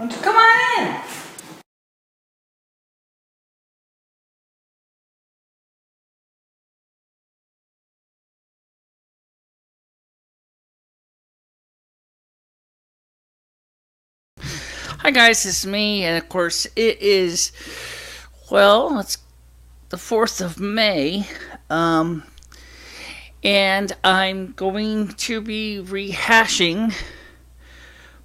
Come on in. Hi guys, it's me, and of course it is, well, it's the 4th of May, and I'm going to be rehashing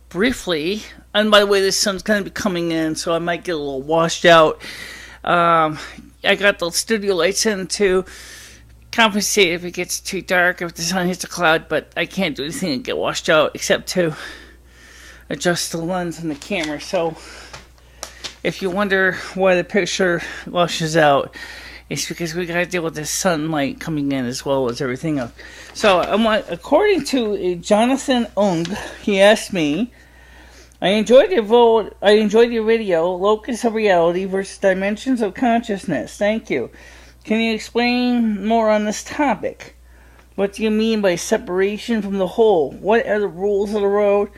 briefly, and by the way, the sun's going to be coming in, so I might get a little washed out. I got the studio lights in to compensate if it gets too dark, if the sun hits a cloud, but I can't do anything to get washed out except to adjust the lens on the camera. So if you wonder why the picture washes out, it's because we gotta deal with the sunlight coming in as well as everything else. So according to Jonathan Ung, he asked me, I enjoyed your video, Locus of Reality versus Dimensions of Consciousness. Thank you. Can you explain more on this topic? What do you mean by separation from the whole? What are the rules of the road?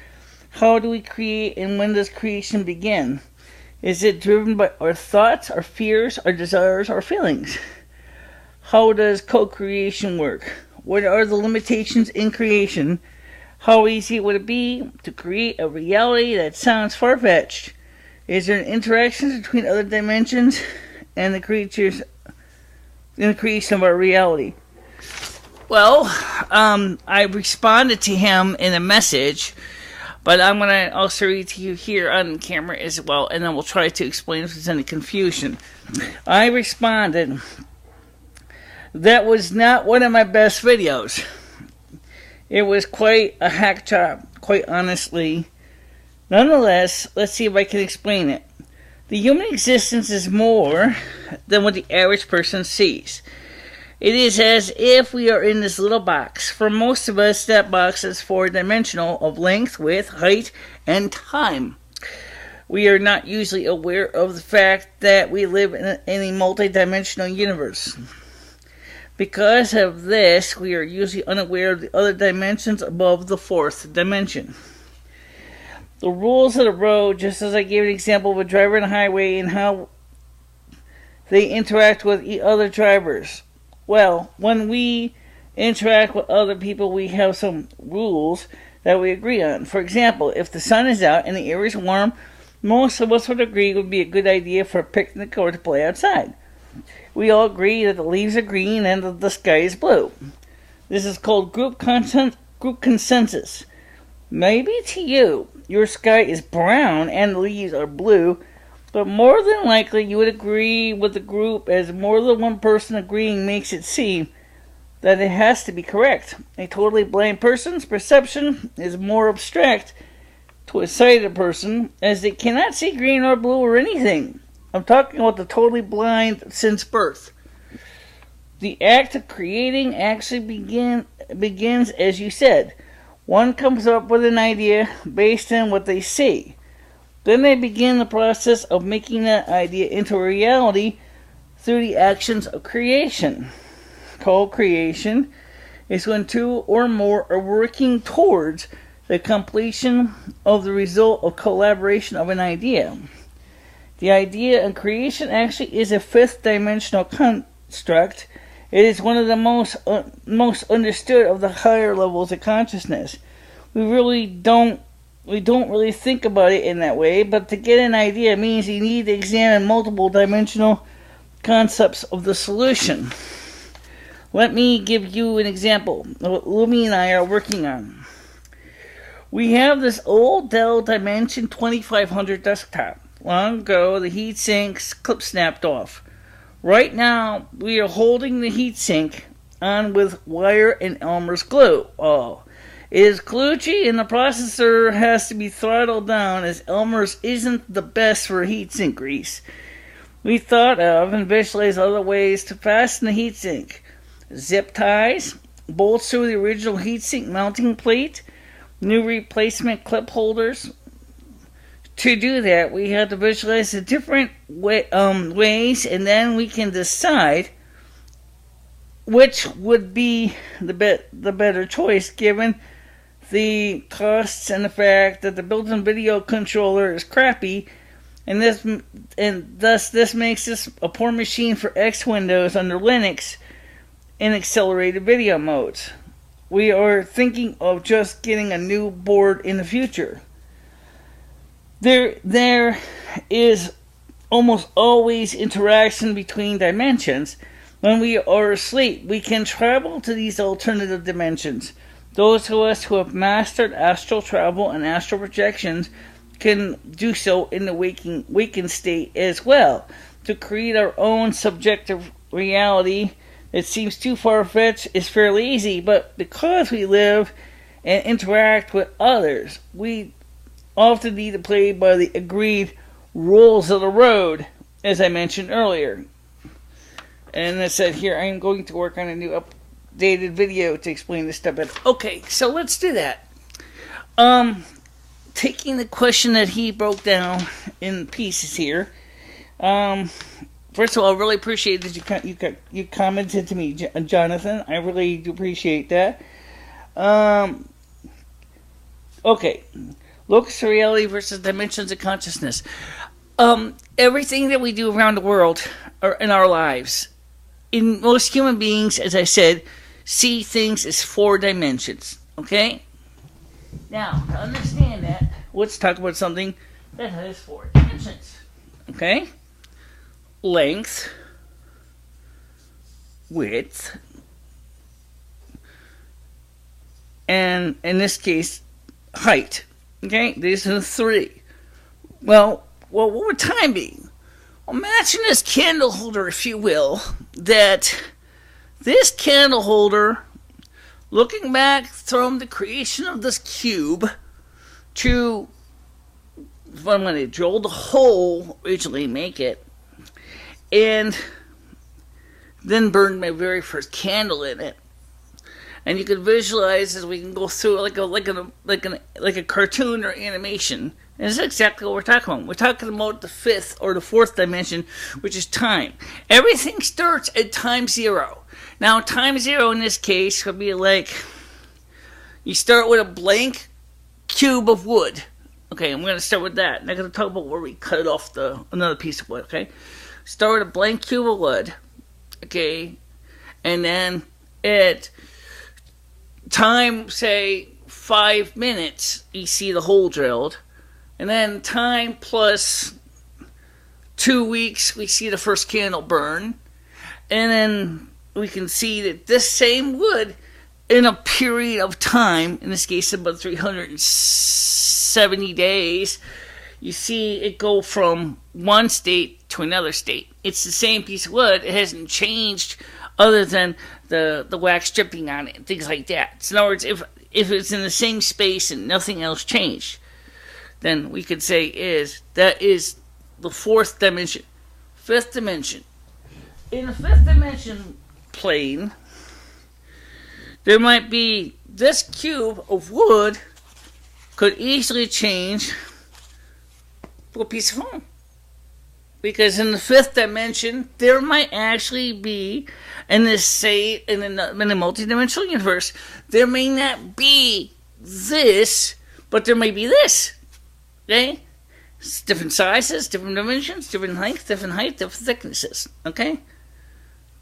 How do we create, and when does creation begin? Is it driven by our thoughts, our fears, our desires, our feelings? How does co-creation work? What are the limitations in creation? How easy would it be to create a reality that sounds far-fetched? Is there an interaction between other dimensions and the creatures in the creation of our reality? Well, I responded to him in a message, but I'm going to also read to you here on camera as well, and then we'll try to explain if there's any confusion. I responded, that was not one of my best videos. It was quite a hack job, quite honestly. Nonetheless, let's see if I can explain it. The human existence is more than what the average person sees. It is as if we are in this little box. For most of us, that box is four-dimensional of length, width, height, and time. We are not usually aware of the fact that we live in a multi-dimensional universe. Because of this, we are usually unaware of the other dimensions above the fourth dimension. The rules of the road, just as I gave an example of a driver on a highway and how they interact with other drivers. Well, when we interact with other people, we have some rules that we agree on. For example, if the sun is out and the air is warm, most of us would agree it would be a good idea for a picnic or to play outside. We all agree that the leaves are green and that the sky is blue. This is called group consensus. Maybe to you, your sky is brown and the leaves are blue, but more than likely you would agree with the group, as more than one person agreeing makes it seem that it has to be correct. A totally blind person's perception is more abstract to a sighted person, as they cannot see green or blue or anything. I'm talking about the totally blind since birth. The act of creating actually begins, as you said. One comes up with an idea based on what they see. Then they begin the process of making that idea into a reality through the actions of creation. Co-creation is when two or more are working towards the completion of the result of collaboration of an idea. The idea of creation actually is a fifth-dimensional construct. It is one of the most understood of the higher levels of consciousness. We don't really think about it in that way, but to get an idea means you need to examine multiple dimensional concepts of the solution. Let me give you an example of what Lumi and I are working on. We have this old Dell Dimension 2500 desktop. Long ago, the heatsink's clip snapped off. Right now, we are holding the heatsink on with wire and Elmer's glue. Oh, it is kludgy, and the processor has to be throttled down, as Elmer's isn't the best for heatsink grease. We thought of and visualized other ways to fasten the heatsink. Zip ties, bolts through the original heatsink mounting plate, new replacement clip holders. To do that, we have to visualize the different ways, and then we can decide which would be the better choice given the costs and the fact that the built-in video controller is crappy, and thus this makes this a poor machine for X Windows under Linux in accelerated video modes. We are thinking of just getting a new board in the future. There is almost always interaction between dimensions. When we are asleep, we can travel to these alternative dimensions. Those of us who have mastered astral travel and astral projections can do so in the waking state as well, to create our own subjective reality. It seems too far-fetched is fairly easy, but because we live and interact with others, we often need to play by the agreed rules of the road, as I mentioned earlier. And I said here, I am going to work on a new updated video to explain this stuff better. Okay, so let's do that. Taking the question that he broke down in pieces here. First of all, I really appreciate that you commented to me, Jonathan. I really do appreciate that. Okay. Locus of reality versus dimensions of consciousness. Everything that we do around the world or in our lives, in most human beings, as I said, see things as 4 dimensions. Okay? Now, to understand that, let's talk about something that has 4 dimensions. Okay? Length, width, and in this case, height. Okay, these are the 3. Well, what would time be? Imagine this candle holder, if you will, that this candle holder, looking back from the creation of this cube to when they drilled a hole, originally make it, and then burned my very first candle in it. And you can visualize as we can go through like a cartoon or animation. And this is exactly what we're talking about. We're talking about the 5th or the 4th dimension, which is time. Everything starts at time 0. Now, time 0 in this case would be like you start with a blank cube of wood. Okay, I'm going to start with that. And I'm going to talk about where we cut it off another piece of wood. Okay, start with a blank cube of wood. Okay, and then at time, say, 5 minutes, you see the hole drilled. And then time plus 2 weeks, we see the first candle burn. And then we can see that this same wood, in a period of time, in this case about 370 days, you see it go from one state to another state. It's the same piece of wood. It hasn't changed other than the wax dripping on it and things like that. So in other words, if it's in the same space and nothing else changed, then we could say that is the 4th dimension. 5th dimension. In the 5th dimension plane, there might be this cube of wood could easily change to a piece of foam. Because in the 5th dimension, there might actually be, in the multidimensional universe, there may not be this, but there may be this. Okay? It's different sizes, different dimensions, different heights, different thicknesses. Okay?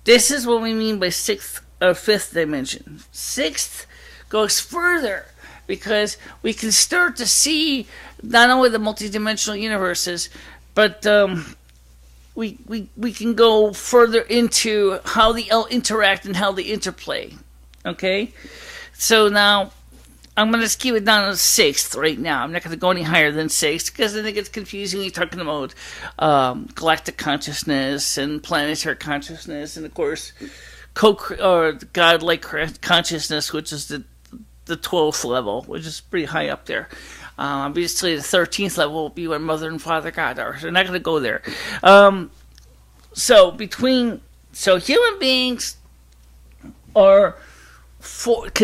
This is what we mean by 6th or 5th dimension. 6th goes further because we can start to see not only the multidimensional universes, but we can go further into how they all interact and how they interplay. Okay? So now, I'm going to keep it down to 6th right now. I'm not going to go any higher than 6th because then it gets confusing. You're talking about galactic consciousness and planetary consciousness, and of course, godlike consciousness, which is the 12th level, which is pretty high up there. Obviously, the 13th level will be where Mother and Father God are. So I'm not going to go there. So human beings can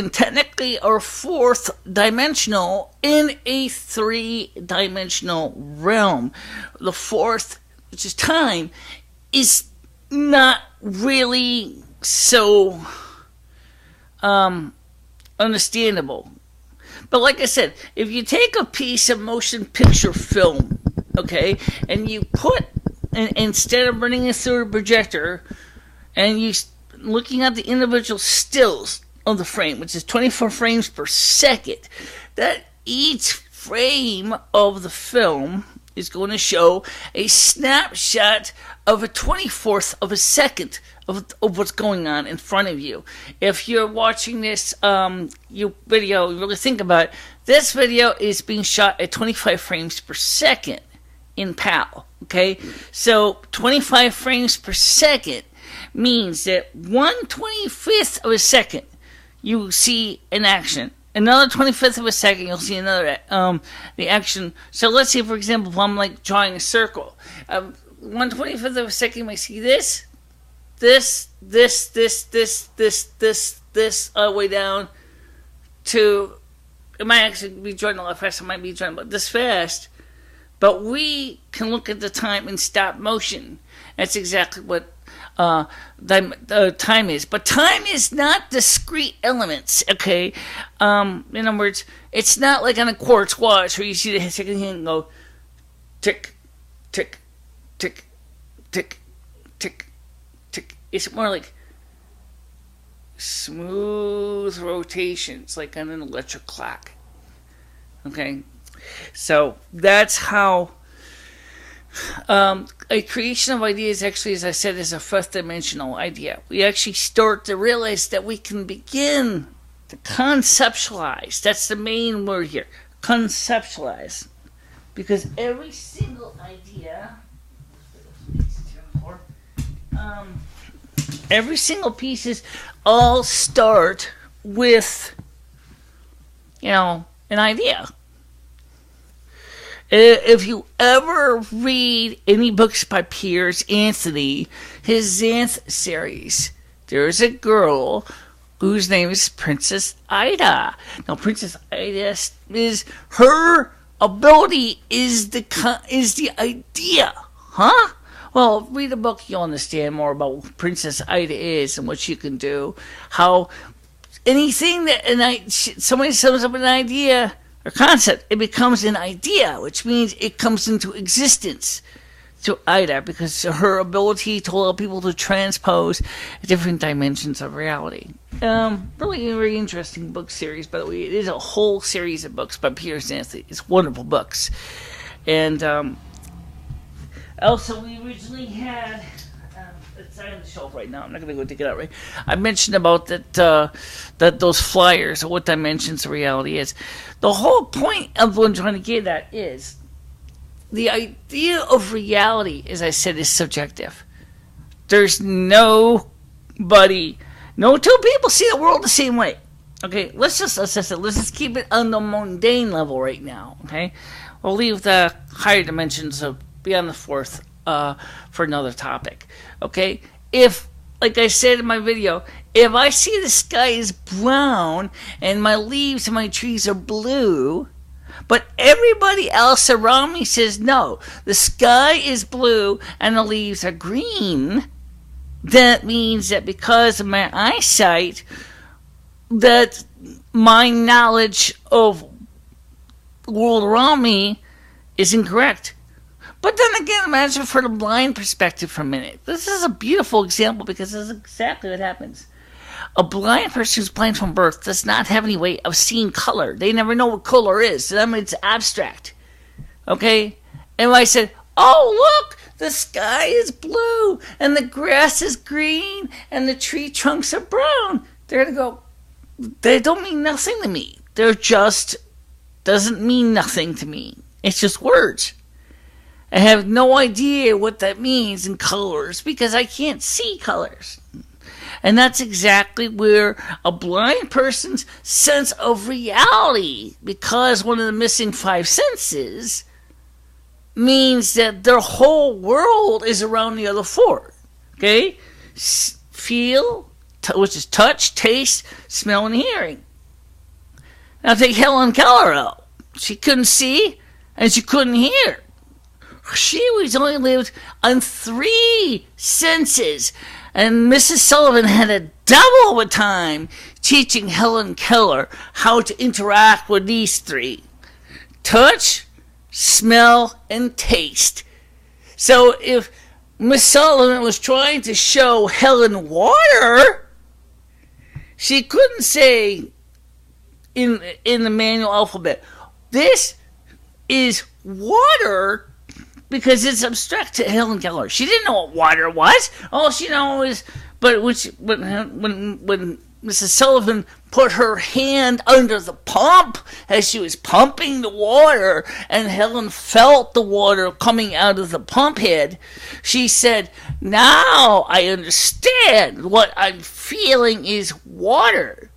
technically are 4th dimensional in a 3-dimensional realm. The 4th, which is time, is not really so understandable. But like I said, if you take a piece of motion picture film, okay, and you put, instead of running it through a projector, and you looking at the individual stills of the frame, which is 24 frames per second, that each frame of the film is going to show a snapshot of a 24th of a second of what's going on in front of you. If you're watching this video, you really think about it, this video is being shot at 25 frames per second in PAL. Okay, so 25 frames per second means that 1/25th of a second you see an action. Another 25th of a second, you'll see another the action. So let's say, for example, if I'm like drawing a circle, 1/25th of a second, you might see this, all the way down to. It might actually be drawing a lot faster. It might be drawing about this fast, but we can look at the time in stop motion. That's exactly what time is. But time is not discrete elements, okay? In other words, it's not like on a quartz watch where you see the second hand go tick, tick, tick, tick, tick, tick. It's more like smooth rotations, like on an electric clock. Okay? So that's how a creation of ideas actually, as I said, is a fifth dimensional idea. We actually start to realize that we can begin to conceptualize. That's the main word here. Conceptualize. Because every single idea, every single pieces all start with, an idea. If you ever read any books by Piers Anthony, his Xanth series, there's a girl whose name is Princess Ida. Now, Princess Ida is her ability is the idea, huh? Well, read the book, you'll understand more about what Princess Ida is and what she can do. How anything that somebody sums up an idea or concept, it becomes an idea, which means it comes into existence to Ida because of her ability to allow people to transpose different dimensions of reality. Really very interesting book series, by the way. It is a whole series of books by Piers Anthony. It's wonderful books. And also, we originally had, it's on the shelf right now. I'm not going to go take it out right. I mentioned about that those flyers, or what dimensions of reality is. The whole point of what I'm trying to get at is the idea of reality, as I said, is subjective. There's no two people see the world the same way. Okay, let's just keep it on the mundane level right now. Okay, we'll leave the higher dimensions of beyond the fourth for another topic. Okay, if, like I said in my video, if I see the sky is brown and my leaves and my trees are blue, but everybody else around me says no, the sky is blue and the leaves are green, that means that because of my eyesight, that my knowledge of the world around me is incorrect. But then again, imagine from the blind perspective for a minute. This is a beautiful example because this is exactly what happens. A blind person who's blind from birth does not have any way of seeing color. They never know what color is. To them, it's abstract. Okay? And when I said, oh, look, the sky is blue, and the grass is green, and the tree trunks are brown, they're going to go, they don't mean nothing to me. They're just, doesn't mean nothing to me. It's just words. I have no idea what that means in colors because I can't see colors. And that's exactly where a blind person's sense of reality, because one of the missing five senses, means that their whole world is around the other four. Okay? Feel, which is touch, taste, smell, and hearing. Now take Helen Keller out. She couldn't see and she couldn't hear. She was only lived on three senses. And Mrs. Sullivan had a double of a time teaching Helen Keller how to interact with these three: touch, smell, and taste. So if Miss Sullivan was trying to show Helen water, she couldn't say in the manual alphabet, "This is water," because it's abstract to Helen Keller. She didn't know what water was. All she knows is, but when Mrs. Sullivan put her hand under the pump as she was pumping the water, and Helen felt the water coming out of the pump head, she said, "Now I understand what I'm feeling is water."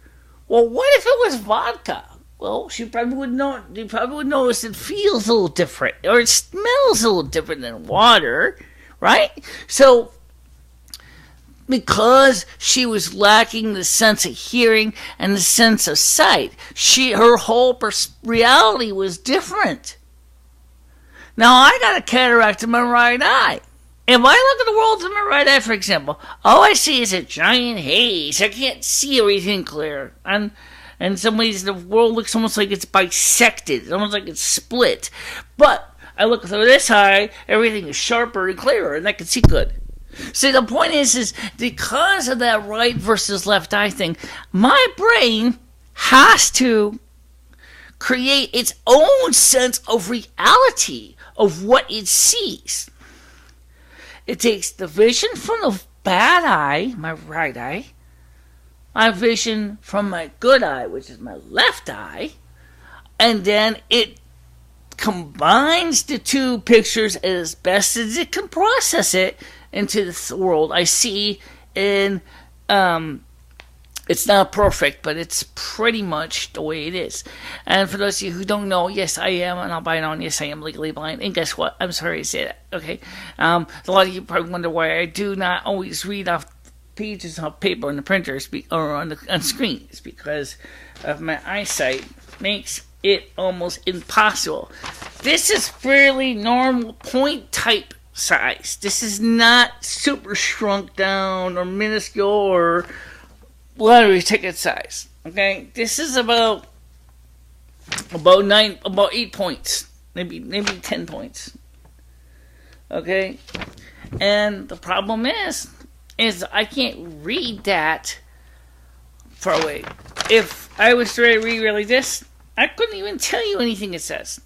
Well, what if it was vodka? Well, she probably would know. You probably would notice it feels a little different, or it smells a little different than water, right? So, because she was lacking the sense of hearing and the sense of sight, her whole reality was different. Now, I got a cataract in my right eye. If I look at the world in my right eye, for example, all I see is a giant haze. I can't see everything clear. And in some ways, the world looks almost like it's bisected. It's almost like it's split. But I look through this eye, everything is sharper and clearer, and I can see good. See, the point is because of that right versus left eye thing, my brain has to create its own sense of reality of what it sees. It takes the vision from the bad eye, my right eye, my vision from my good eye, which is my left eye, and then it combines the two pictures as best as it can process it into the world I see in, it's not perfect, but it's pretty much the way it is. And for those of you who don't know, yes, I am an albino, and yes, I am legally blind. And guess what? I'm sorry to say that, okay? A lot of you probably wonder why I do not always read off pages of paper on the printer or on screen. It's because of my eyesight makes it almost impossible. This is fairly normal point type size. This is not super shrunk down or minuscule or lottery ticket size. Okay, this is about 8 points, maybe 10 points. Okay, and the problem is I can't read that far away. If I was to read like this, I couldn't even tell you anything it says.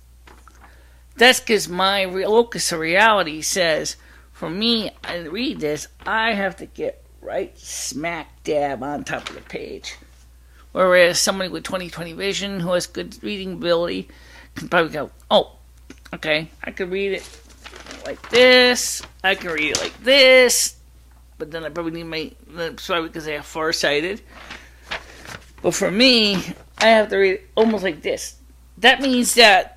That's because my locus of reality says, for me, I read this, I have to get right smack dab on top of the page. Whereas somebody with 20/20 vision who has good reading ability can probably go, "Oh, okay, I could read it like this, I can read it like this," but then I probably need that's probably because I have farsighted. But for me, I have to read it almost like this. That means that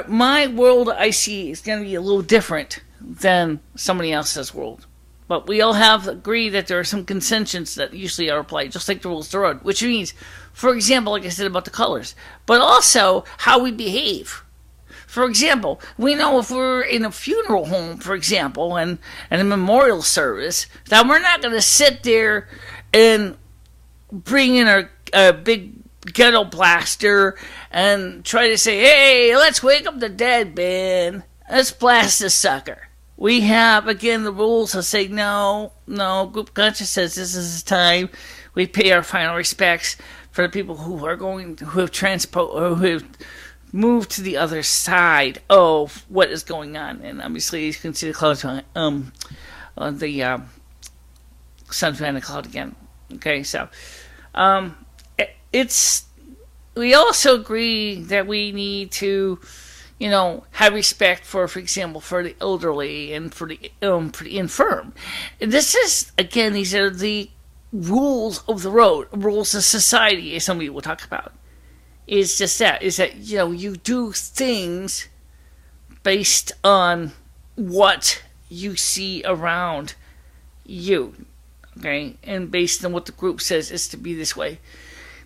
my world I see is going to be a little different than somebody else's world. But we all have agreed that there are some conventions that usually are applied, just like the rules of the road. Which means, for example, like I said about the colors, but also how we behave. For example, we know if we're in a funeral home, for example, and a memorial service, that we're not going to sit there and bring in a big ghetto blaster and try to say, "Hey, let's wake up the dead, man. Let's blast this sucker." We have, again, the rules that say, no, group conscious says this is the time we pay our final respects for the people who have moved to the other side of what is going on. And obviously, you can see the clouds on the sun's behind the cloud again. Okay, so we also agree that we need to, have respect for example, for the elderly and for the infirm. And this is, again, these are the rules of the road, rules of society, as somebody will talk about. Is that you do things based on what you see around you, okay, and based on what the group says is to be this way.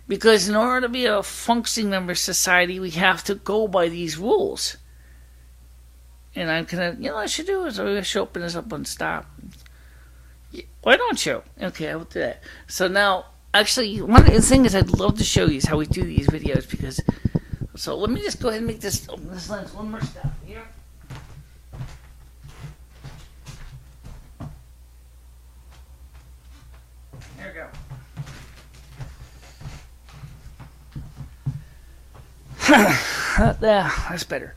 Because in order to be a functioning member of society, we have to go by these rules. And I'm kind of, what I should do is I should open this up and stop. Why don't you? Okay, I will do that. So now, actually, one of the things I'd love to show you is how we do these videos, because, so let me just go ahead and make this, open this lens one more step here. There we go. Yeah, that's better.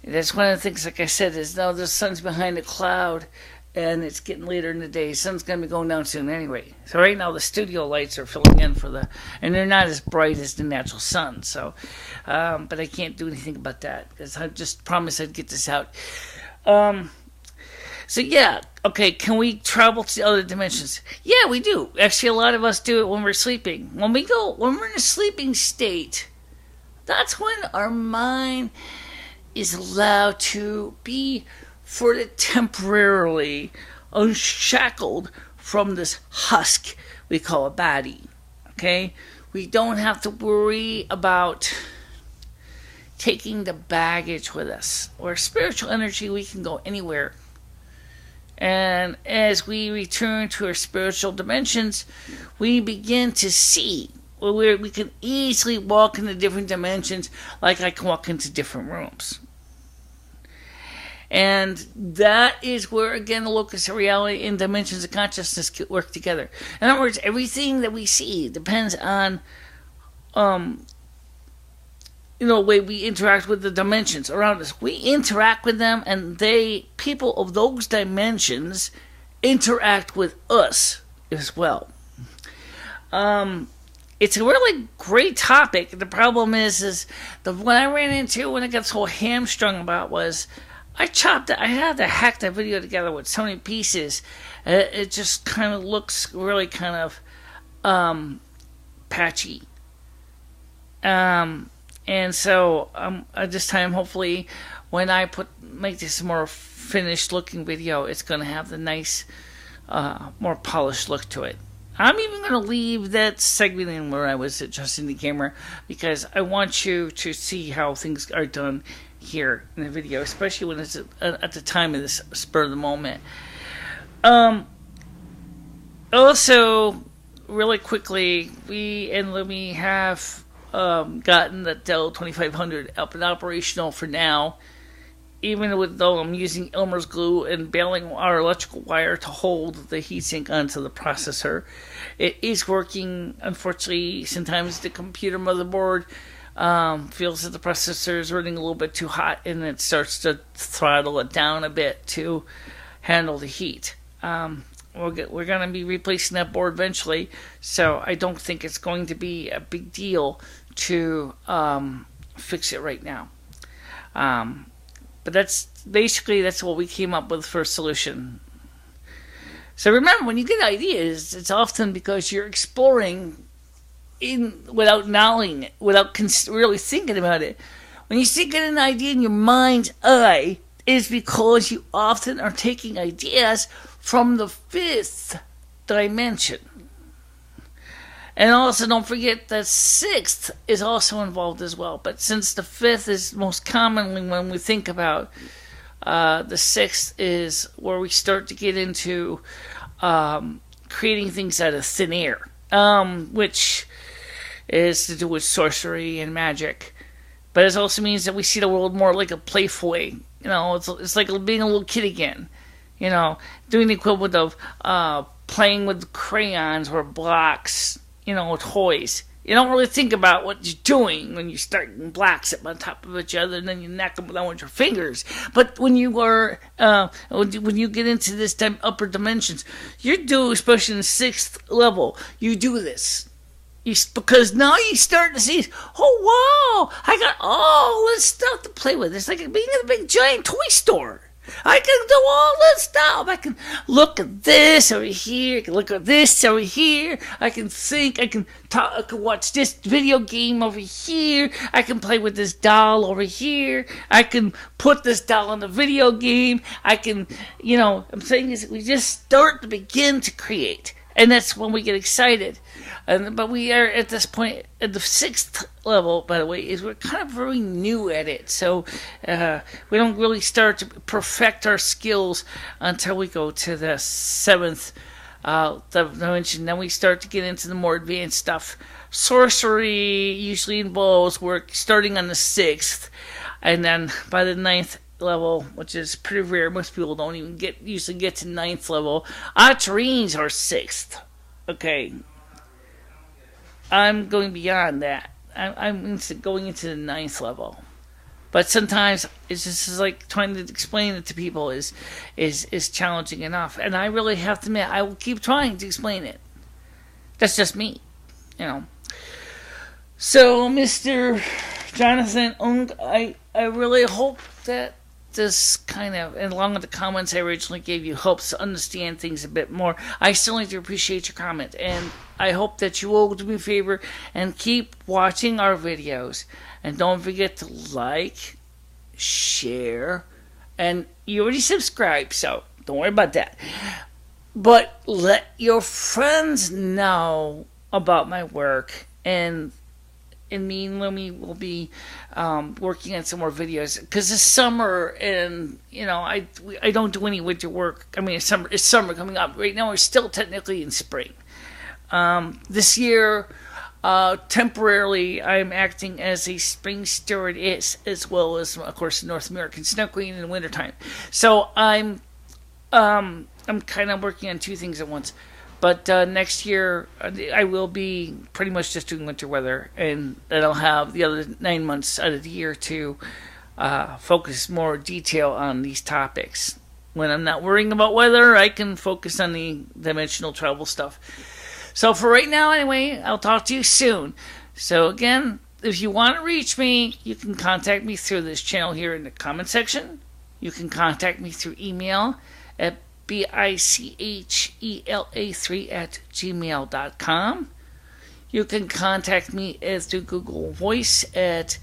That's one of the things, like I said, is now the sun's behind a cloud, and it's getting later in the day. The sun's going to be going down soon anyway. So right now the studio lights are filling in for the, and they're not as bright as the natural sun. So, but I can't do anything about that because I just promised I'd get this out. So yeah, okay, can we travel to other dimensions? Yeah, we do. Actually, a lot of us do it when we're sleeping. When we're in a sleeping state, that's when our mind is allowed to be for the temporarily unshackled from this husk we call a body. Okay? We don't have to worry about taking the baggage with us. Or spiritual energy, we can go anywhere. And as we return to our spiritual dimensions, we begin to see. We can easily walk into different dimensions like I can walk into different rooms. And that is where, again, the locus of reality and dimensions of consciousness work together. In other words, everything that we see depends on, the way we interact with the dimensions around us. We interact with them, and people of those dimensions interact with us as well. It's a really great topic. The problem is what I ran into when I got so hamstrung about was I had to hack that video together with so many pieces. It just kind of looks really kind of patchy. And so at this time, hopefully, when I make this more finished looking video, it's going to have the nice, more polished look to it. I'm even going to leave that segment in where I was adjusting the camera because I want you to see how things are done here in the video, especially when it's at the time of this spur of the moment. Also, really quickly, we and Lumi have gotten the Dell 2500 up and operational for now, even though I'm using Elmer's glue and bailing our electrical wire to hold the heatsink onto the processor. It is working. Unfortunately, sometimes the computer motherboard feels that the processor is running a little bit too hot, and it starts to throttle it down a bit to handle the heat. We're going to be replacing that board eventually, so I don't think it's going to be a big deal to fix it right now. But that's what we came up with for a solution. So remember, when you get ideas, it's often because you're exploring without knowing it, without really thinking about it. When you get an idea in your mind's eye, it is because you often are taking ideas from the fifth dimension. And also, don't forget that sixth is also involved as well. But since the fifth is most commonly when we think about, the sixth is where we start to get into creating things out of thin air, which is to do with sorcery and magic. But it also means that we see the world more like a playful way. It's like being a little kid again. Doing the equivalent of playing with crayons or blocks. Toys. You don't really think about what you're doing when you start blocks up on top of each other, and then you knock them down with your fingers. But when you get into this upper dimensions, especially in the sixth level, you do this. Because now you start to see, oh wow, I got all this stuff to play with. It's like being in a big giant toy store. I can do all this stuff. I can look at this over here. I can look at this over here. I can think. I can talk. I can watch this video game over here. I can play with this doll over here. I can put this doll in the video game. I can, I'm saying is we just begin to create. And that's when we get excited. But we are at this point at the 6th level, by the way, is we're kind of very new at it. So we don't really start to perfect our skills until we go to the 7th dimension. Then we start to get into the more advanced stuff. Sorcery usually involves work starting on the 6th, and then by the 9th level, which is pretty rare. Most people don't even usually get to 9th level. Dreams are 6th. Okay. I'm going beyond that. I'm going into the 9th level. But sometimes it's just like trying to explain it to people is challenging enough. And I really have to admit, I will keep trying to explain it. That's just me, you know. So, Mr. Jonathan Ung, I really hope that this kind of, and along with the comments I originally gave you, helps to understand things a bit more. I certainly do appreciate your comment, and I hope that you will do me a favor and keep watching our videos. And don't forget to like, share, and you already subscribed, so don't worry about that. But let your friends know about my work, and me and Lumi will be working on some more videos, because it's summer, and you know I don't do any winter work. I mean, it's summer coming up. Right now we're still technically in spring. This year, temporarily, I'm acting as a spring stewardess, as well as, of course, North American Snow Queen in the wintertime. So I'm kind of working on two things at once. But next year, I will be pretty much just doing winter weather, and then I'll have the other 9 months out of the year to focus more detail on these topics. When I'm not worrying about weather, I can focus on the dimensional travel stuff. So for right now, anyway, I'll talk to you soon. So again, if you want to reach me, you can contact me through this channel here in the comment section. You can contact me through email at bicehela3@gmail.com. You can contact me through Google Voice at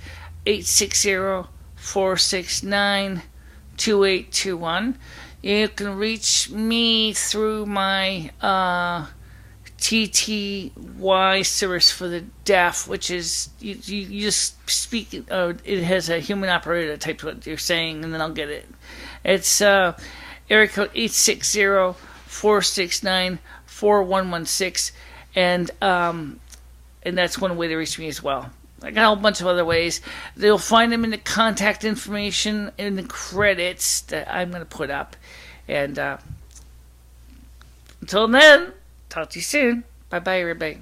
860-469-2821. You can reach me through my TTY service for the deaf, which is you just speak, it has a human operator that types what you're saying, and then I'll get it. It's area code 860-469-4116, and that's one way to reach me as well. I got a whole bunch of other ways. You'll find them in the contact information in the credits that I'm going to put up. And until then, talk to you soon. Bye-bye, everybody.